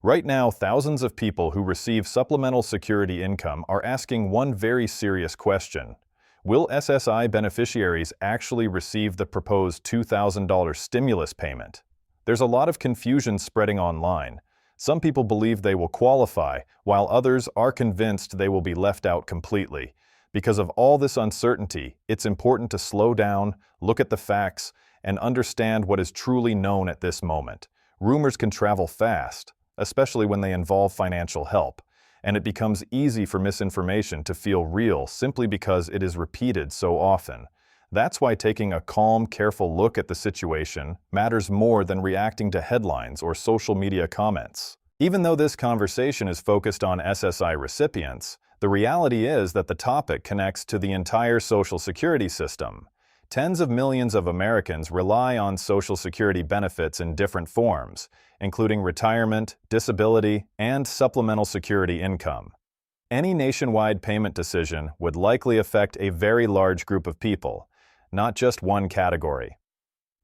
Right now, thousands of people who receive supplemental security income are asking one very serious question. Will SSI beneficiaries actually receive the proposed $2,000 stimulus payment? There's a lot of confusion spreading online. Some people believe they will qualify, while others are convinced they will be left out completely. Because of all this uncertainty, it's important to slow down, look at the facts, and understand what is truly known at this moment. Rumors can travel fast, especially when they involve financial help, and it becomes easy for misinformation to feel real simply because it is repeated so often. That's why taking a calm, careful look at the situation matters more than reacting to headlines or social media comments. Even though this conversation is focused on SSI recipients, the reality is that the topic connects to the entire Social Security system. Tens of millions of Americans rely on Social Security benefits in different forms, including retirement, disability, and supplemental security income. Any nationwide payment decision would likely affect a very large group of people, not just one category.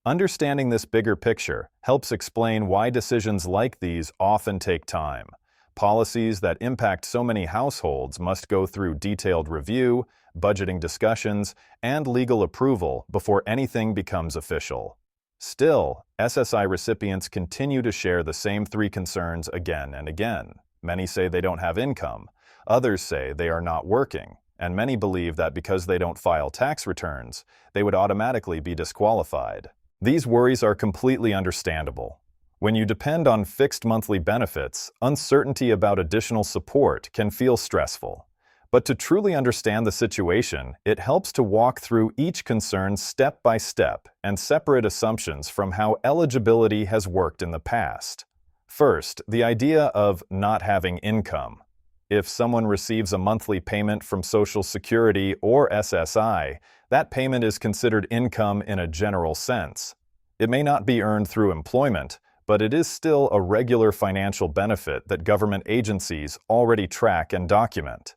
Understanding this bigger picture helps explain why decisions like these often take time. Policies that impact so many households must go through detailed review, budgeting discussions, and legal approval before anything becomes official. Still, SSI recipients continue to share the same three concerns again and again. Many say they don't have income, others say they are not working, and many believe that because they don't file tax returns, they would automatically be disqualified. These worries are completely understandable. When you depend on fixed monthly benefits, uncertainty about additional support can feel stressful. But to truly understand the situation, it helps to walk through each concern step by step and separate assumptions from how eligibility has worked in the past. First, the idea of not having income. If someone receives a monthly payment from Social Security or SSI, that payment is considered income in a general sense. It may not be earned through employment, but it is still a regular financial benefit that government agencies already track and document.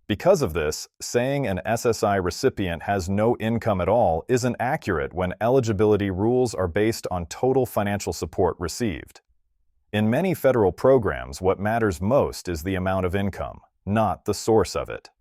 Because of this, saying an SSI recipient has no income at all isn't accurate when eligibility rules are based on total financial support received. In many federal programs, what matters most is the amount of income, not the source of it.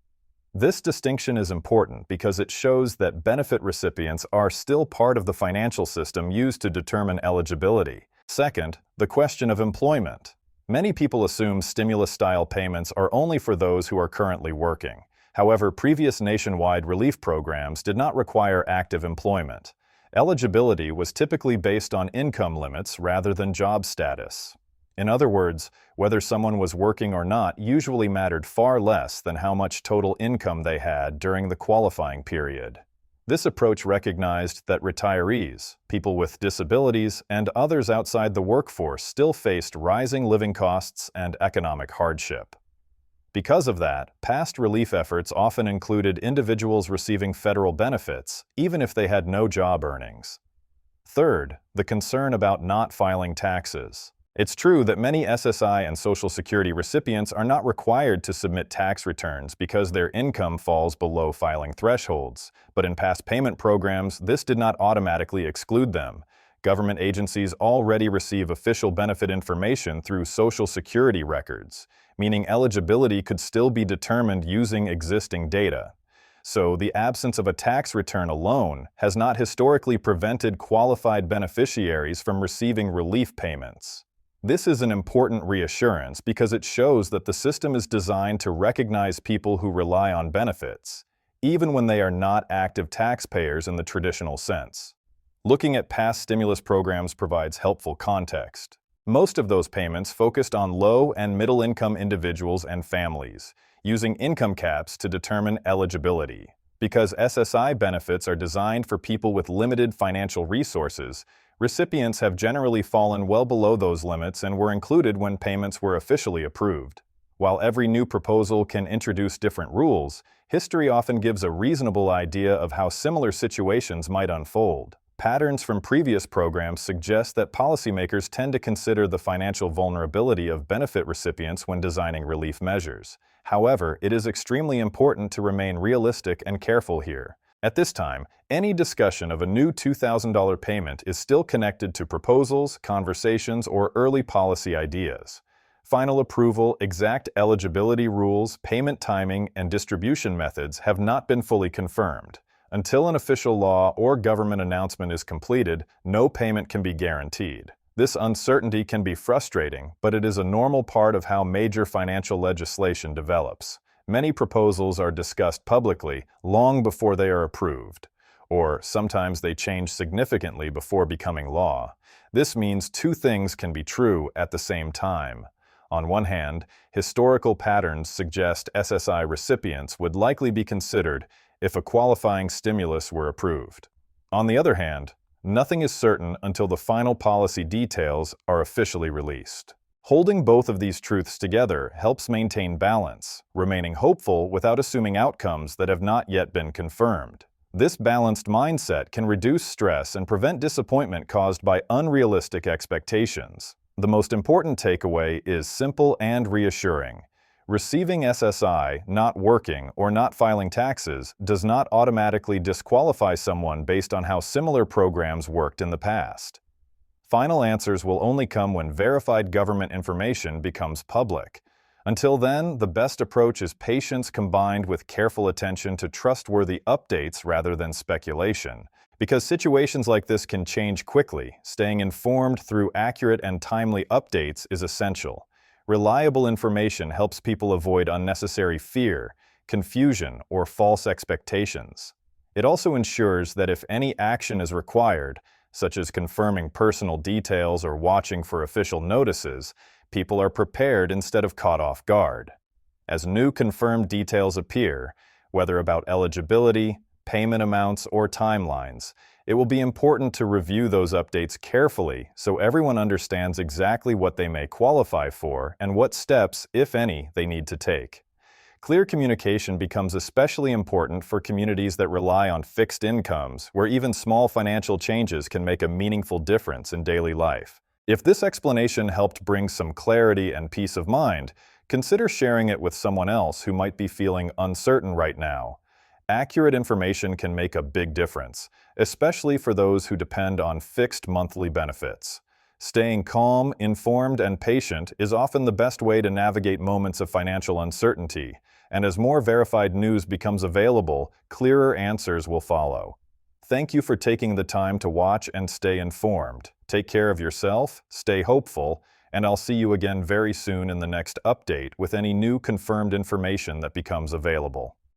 This distinction is important because it shows that benefit recipients are still part of the financial system used to determine eligibility. Second, the question of employment. Many people assume stimulus-style payments are only for those who are currently working. However, previous nationwide relief programs did not require active employment. Eligibility was typically based on income limits rather than job status. In other words, whether someone was working or not usually mattered far less than how much total income they had during the qualifying period. This approach recognized that retirees, people with disabilities, and others outside the workforce still faced rising living costs and economic hardship. Because of that, past relief efforts often included individuals receiving federal benefits, even if they had no job earnings. Third, the concern about not filing taxes. It's true that many SSI and Social Security recipients are not required to submit tax returns because their income falls below filing thresholds, but in past payment programs, this did not automatically exclude them. Government agencies already receive official benefit information through Social Security records, meaning eligibility could still be determined using existing data. So, the absence of a tax return alone has not historically prevented qualified beneficiaries from receiving relief payments. This is an important reassurance because it shows that the system is designed to recognize people who rely on benefits, even when they are not active taxpayers in the traditional sense. Looking at past stimulus programs provides helpful context. Most of those payments focused on low and middle-income individuals and families, using income caps to determine eligibility. Because SSI benefits are designed for people with limited financial resources, recipients have generally fallen well below those limits and were included when payments were officially approved. While every new proposal can introduce different rules, history often gives a reasonable idea of how similar situations might unfold. Patterns from previous programs suggest that policymakers tend to consider the financial vulnerability of benefit recipients when designing relief measures. However, it is extremely important to remain realistic and careful here. At this time, any discussion of a new $2,000 payment is still connected to proposals, conversations, or early policy ideas. Final approval, exact eligibility rules, payment timing, and distribution methods have not been fully confirmed. Until an official law or government announcement is completed, no payment can be guaranteed. This uncertainty can be frustrating, but it is a normal part of how major financial legislation develops. Many proposals are discussed publicly long before they are approved, or sometimes they change significantly before becoming law. This means two things can be true at the same time. On one hand, historical patterns suggest SSI recipients would likely be considered if a qualifying stimulus were approved. On the other hand, nothing is certain until the final policy details are officially released. Holding both of these truths together helps maintain balance, remaining hopeful without assuming outcomes that have not yet been confirmed. This balanced mindset can reduce stress and prevent disappointment caused by unrealistic expectations. The most important takeaway is simple and reassuring. Receiving SSI, not working, or not filing taxes does not automatically disqualify someone based on how similar programs worked in the past. Final answers will only come when verified government information becomes public. Until then, the best approach is patience combined with careful attention to trustworthy updates rather than speculation. Because situations like this can change quickly, staying informed through accurate and timely updates is essential. Reliable information helps people avoid unnecessary fear, confusion, or false expectations. It also ensures that if any action is required, such as confirming personal details or watching for official notices, people are prepared instead of caught off guard. As new confirmed details appear, whether about eligibility, payment amounts, or timelines, it will be important to review those updates carefully so everyone understands exactly what they may qualify for and what steps, if any, they need to take. Clear communication becomes especially important for communities that rely on fixed incomes, where even small financial changes can make a meaningful difference in daily life. If this explanation helped bring some clarity and peace of mind, consider sharing it with someone else who might be feeling uncertain right now. Accurate information can make a big difference, especially for those who depend on fixed monthly benefits. Staying calm, informed, and patient is often the best way to navigate moments of financial uncertainty, and as more verified news becomes available, clearer answers will follow. Thank you for taking the time to watch and stay informed. Take care of yourself, stay hopeful, and I'll see you again very soon in the next update with any new confirmed information that becomes available.